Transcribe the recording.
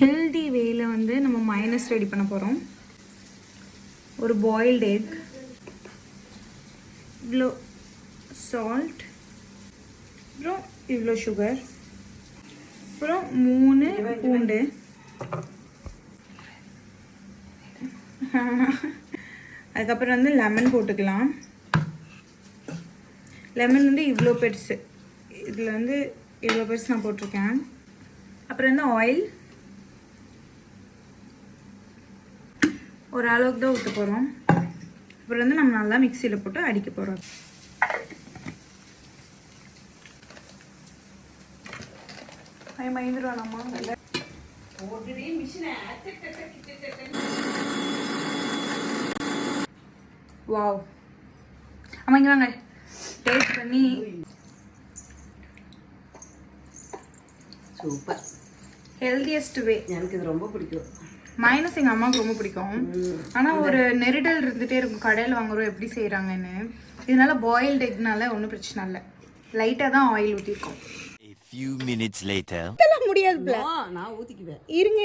Healthy வேல வந்து நம்ம மைனஸ் ரெடி பண்ண போகிறோம். ஒரு பாயில்டு எக், இவ்வளோ சால்ட், அப்புறம் இவ்வளோ சுகர், அப்புறம் 3 பூண்டு, அதுக்கப்புறம் வந்து லெமன் போட்டுக்கலாம். லெமன் வந்து இவ்வளோ பெருசு, இதில் வந்து இவ்வளோ பெருசு நான் போட்டிருக்கேன். அப்புறம் வந்து ஆயில் ஒரு அளவுக்கு தான் ஊற்ற போகிறோம். அப்புறம் வந்து நம்ம நல்லா மிக்சியில் போட்டு அடிக்க போகிறோம். பயந்துருவானாமா? வாவ், ஆமாம் இங்கே வாங்க டேஸ்ட் பண்ணி. சூப்பர், ஹெல்தியஸ்ட் வே. எனக்கு இது ரொம்ப பிடிக்கும். மைனஸ் எங்கள் அம்மாவுக்கு ரொம்ப பிடிக்கும். ஆனால் ஒரு நெருடல் இருந்துகிட்டே இருக்கும் கடையில் வாங்குறோம் எப்படி செய்கிறாங்கன்னு. இதனால பாயில்டு எக்னால ஒன்றும் பிரச்சனை இல்லை, லைட்டாக தான் oil ஊற்றிருக்கோம். A few minutes later. முடியாது, நான் ஊற்றிக்குவேன். இருங்க